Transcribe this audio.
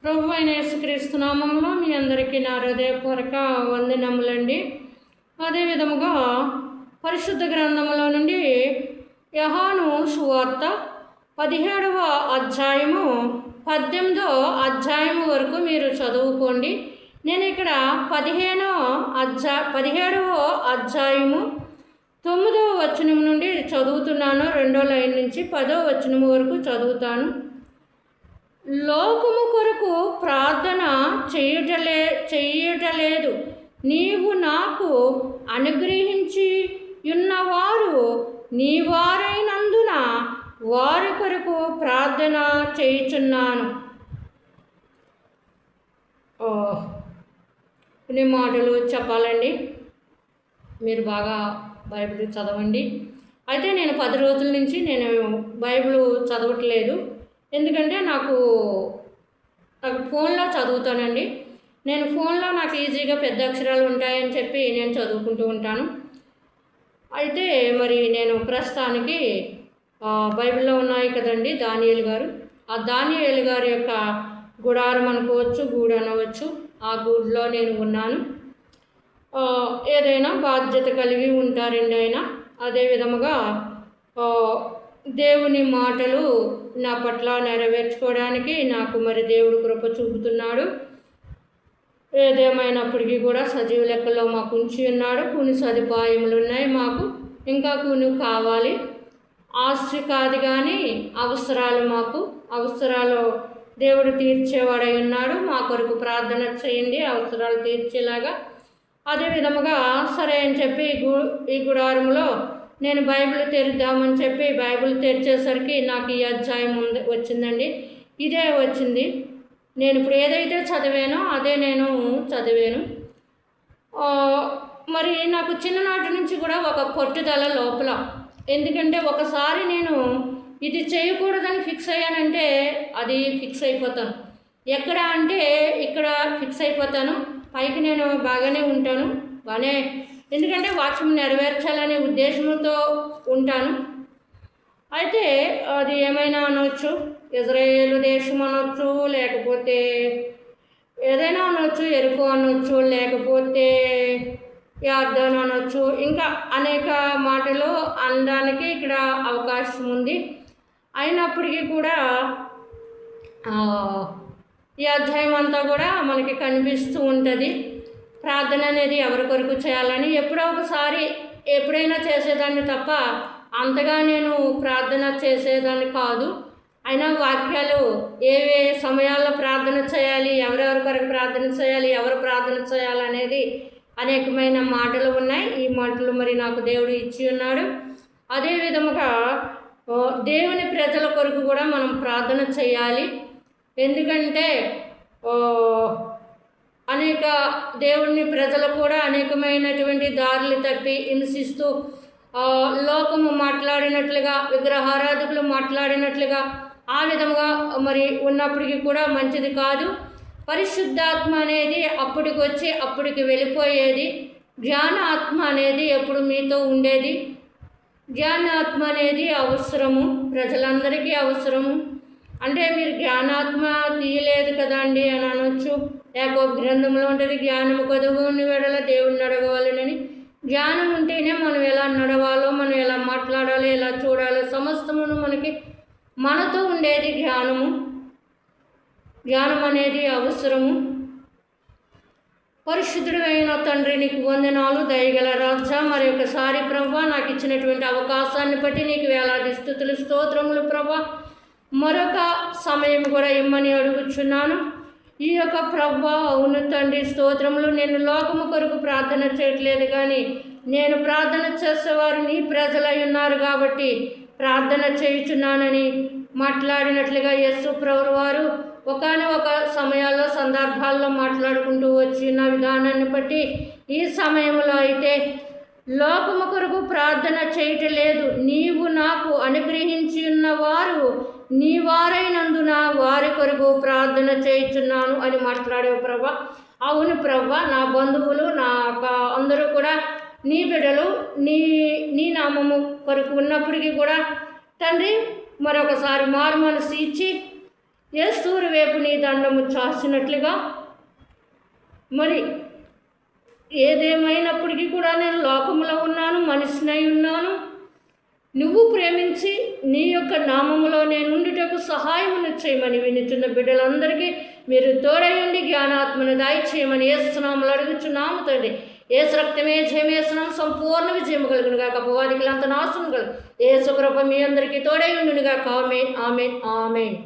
ప్రభు అయిన యేసుక్రీస్తు నామంలో మీ అందరికీ నా హృదయపూర్వక వందనములండి. అదే విధముగా పరిశుద్ధ గ్రంథములో నుండి యోహాను సువార్త 17వ అధ్యాయము 18వ అధ్యాయము వరకు మీరు చదువుకోండి. నేను ఇక్కడ 17వ అధ్యాయము 9వ వచనం నుండి చదువుతున్నాను. 2వ లైన్ నుంచి 10వ వచనం వరకు చదువుతాను. లోకము కొరకు ప్రార్థన చెయ్యటలేదు, నీవు నాకు అనుగ్రహించి ఉన్నవారు నీ వారైనందున వారి కొరకు ప్రార్థన చేయుచున్నాను. కొన్ని మాటలు చెప్పాలండి. మీరు బాగా బైబిల్ చదవండి. అయితే నేను 10 రోజుల నుంచి నేను బైబిల్ చదవట్లేదు. ఎందుకంటే నాకు ఫోన్లో చదువుతానండి. నేను ఫోన్లో నాకు ఈజీగా పెద్ద అక్షరాలు ఉంటాయని చెప్పి నేను చదువుకుంటూ ఉంటాను. అయితే మరి నేను ప్రస్తుతానికి బైబిల్లో ఉన్నాయి కదండి దానియేలు గారు, ఆ దానియేలు గారి యొక్క గుడారం అనుకోవచ్చు, గూడు అనవచ్చు. ఆ గూడులో నేను ఉన్నాను. ఏదైనా బాధ్యత కలిగి ఉంటారండి ఆయన. అదే విధముగా దేవుని మాటలు నా పట్ల నెరవేర్చుకోవడానికి నాకు మరి దేవుడు కృప చూపుతున్నాడు. ఏదేమైనప్పటికీ కూడా సజీవ లెక్కలో మాకు ఉంచి ఉన్నాడు. కొన్ని సదుపాయములు ఉన్నాయి మాకు, ఇంకా కొన్ని కావాలి. ఆస్తి కాదు కానీ అవసరాలు దేవుడు తీర్చేవాడై ఉన్నాడు. మా కొరకు ప్రార్థన చేయండి అవసరాలు తీర్చేలాగా. అదే విధముగా సరే అని చెప్పి ఈ గుడారంలో నేను బైబిల్ తెరుద్దామని చెప్పి బైబిల్ తెరిచేసరికి నాకు ఈ అధ్యాయం వచ్చిందండి. ఇదే వచ్చింది. నేను ఇప్పుడు ఏదైతే చదివానో అదే నేను చదివాను. మరి నాకు చిన్ననాటి నుంచి కూడా ఒక పట్టుదల లోపల. ఎందుకంటే ఒకసారి నేను ఇది చేయకూడదని ఫిక్స్ అయ్యానంటే అది ఫిక్స్ అయిపోతాను. ఎక్కడ అంటే ఇక్కడ ఫిక్స్ అయిపోతాను. పైకి నేను బాగానే ఉంటాను, ఎందుకంటే వాక్యం నెరవేర్చాలనే ఉద్దేశంతో ఉంటాను. అయితే అది ఏమైనా అనవచ్చు, ఇజ్రాయేలు దేశం అనవచ్చు, లేకపోతే ఏదైనా అనవచ్చు, ఎరుకో అనవచ్చు, లేకపోతే యార్దాను అనవచ్చు, ఇంకా అనేక మాటలు అనడానికి ఇక్కడ అవకాశం ఉంది. అయినప్పటికీ కూడా ఈ అధ్యాయం అంతా కూడా మనకి కనిపిస్తూ ఉంటుంది. ప్రార్థన అనేది ఎవరి కొరకు చేయాలని ఎప్పుడైనా చేసేదాన్ని తప్ప అంతగా నేను ప్రార్థన చేసేదాన్ని కాదు. అయినా వాక్యాలు ఏ సమయాల్లో ప్రార్థన చేయాలి, ఎవరెవరి కొరకు ప్రార్థన చేయాలి, ఎవరు ప్రార్థన చేయాలనేది అనేకమైన మాటలు ఉన్నాయి. ఈ మాటలు మరి నాకు దేవుడు ఇచ్చి ఉన్నాడు. అదే విధముగా దేవుని ప్రజల కొరకు కూడా మనం ప్రార్థన చేయాలి. ఎందుకంటే అనేక దేవుని ప్రజలు కూడా అనేకమైనటువంటి దారులు తప్పి హింసిస్తూ లోకము మాట్లాడినట్లుగా, విగ్రహారాధకులు మాట్లాడినట్లుగా ఆ విధంగా మరి ఉన్నప్పటికీ కూడా మంచిది కాదు. పరిశుద్ధాత్మ అనేది అప్పటికి వచ్చి అప్పటికి వెళ్ళిపోయేది. జ్ఞానాత్మ అనేది ఎప్పుడు మీతో ఉండేది. జ్ఞానాత్మ అనేది అవసరము, ప్రజలందరికీ అవసరము. అంటే మీరు జ్ఞానాత్మ తీయలేదు కదండి అని అనొచ్చు. యాకోబు గ్రంథంలో ఉంటుంది, జ్ఞానము కదుగుని వెడల దేవుని నడవవాలని. జ్ఞానం ఉంటేనే మనం ఎలా నడవాలో, మనం ఎలా మాట్లాడాలో, ఎలా చూడాలో సమస్తమును మనతో ఉండేది జ్ఞానం అనేది అవసరము. పరిశుద్ధుడు అయిన తండ్రి నీకు వందనాలు, దయగల రాజా. మరి ఒకసారి ప్రభా నాకు ఇచ్చినటువంటి అవకాశాన్ని బట్టి నీకు వేలాది స్తుతులు స్తోత్రములు ప్రభా. మరొక సమయం కూడా ఇమ్మని అడుగుచున్నాను. ఈ యొక్క ప్రభా అవును తండ్రి స్తోత్రములు. నేను లోకము కొరకు ప్రార్థన చేయట్లేదు కానీ నేను ప్రార్థన చేసేవారు నీ ప్రజలై ఉన్నారు కాబట్టి ప్రార్థన చేయుచున్నానని మాట్లాడినట్లుగా యేసు ప్రభువు వారు ఒకానొక సమయాల్లో సందర్భాల్లో మాట్లాడుకుంటూ వచ్చిన విధానాన్ని బట్టి ఈ సమయంలో అయితే లోకము కొరకు ప్రార్థన చేయటలేదు, నీవు నాకు అనుగ్రహించి ఉన్నవారు నీ వారైనందున వారి కొరకు ప్రార్థన చేయుచున్నాను అని మాట్లాడేవు ప్రభా. అవును ప్రభా, నా బంధువులు నా అందరూ కూడా నీ బిడ్డలు నీ నామము కొరకు ఉన్నప్పటికీ కూడా తండ్రి మరొకసారి మారు మనసు ఇచ్చి యేస్తూరు వైపు నీ దండము చాసినట్లుగా మరి ఏదేమైనప్పటికీ కూడా నేను లోకములో ఉన్నాను, మనిషినై ఉన్నాను. నువ్వు ప్రేమించి నీ యొక్క నామములో నేను ఉండుటకు సహాయమును చేయమని వినుచున్న బిడ్డలందరికీ మీరు తోడయండి, జ్ఞానాత్మను దయచేయమని యేసునామములో అడుగుచున్నాము తండ్రి. యేసు రక్తమే జయమేసునాం, సంపూర్ణ విజయము కలుగును గాక, అపవాదికి అంత నాశనం కలుగు. యేసు కృప మీ అందరికీ తోడై ఉండును గాక. ఆమేన్, ఆమేన్, ఆమేన్.